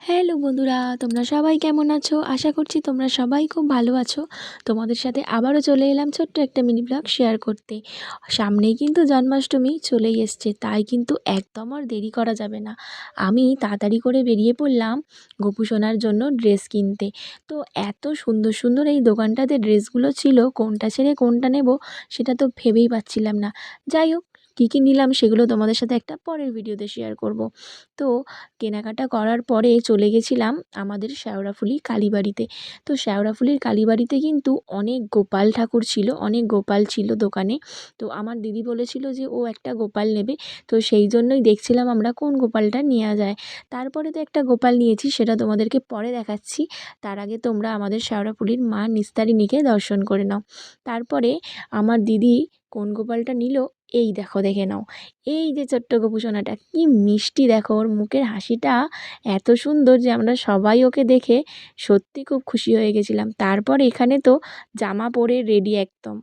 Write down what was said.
Hello বন্ধুরা, তোমরা সবাই কেমন আছো? আশা করছি তোমরা সবাই খুব ভালো আছো। তোমাদের সাথে আবারও চলে এলাম ছোট্ট একটা মিনি ব্লগ শেয়ার করতে। সামনেই কিন্তু জন্মাষ্টমী চলেই এসছে, তাই কিন্তু একদম আর দেরি করা যাবে না। আমি তাড়াতাড়ি করে বেরিয়ে পড়লাম গোপু সোনার জন্য ড্রেস কিনতে। তো এত সুন্দর সুন্দর এই দোকানটাতে ড্রেসগুলো ছিল, কোনটা ছেড়ে কোনটা নেব সেটা তো ভেবেই পাচ্ছিলাম না। যাই হোক, কী কী নিলাম সেগুলো তোমাদের সাথে একটা পরের ভিডিওতে শেয়ার করব। তো কেনাকাটা করার পরে চলে গেছিলাম আমাদের শেওড়াফুলি কালীবাড়িতে। তো শেওড়াফুলির কালীবাড়িতে কিন্তু অনেক গোপাল ঠাকুর ছিল, অনেক গোপাল ছিল দোকানে। তো আমার দিদি বলেছিল যে ও একটা গোপাল নেবে, তো সেই জন্যই দেখছিলাম আমরা কোন গোপালটা নেওয়া যায়। তারপরে তো একটা গোপাল নিয়েছি, সেটা তোমাদেরকে পরে দেখাচ্ছি। তার আগে তোমরা আমাদের শেওড়াফুলির মা নিস্তারিণীকে দর্শন করে নাও। তারপরে আমার দিদি কোন গোপালটা নিল, এই দেখো, দেখে নাও। এই যে ছোট্ট গোপু সোনাটা, কি মিষ্টি দেখো, ওর মুখের হাসিটা এত সুন্দর যে আমরা সবাই ওকে দেখে সত্যি খুব খুশি হয়ে গেছিলাম। তারপর এখানে তো জামা পরে রেডি একদম।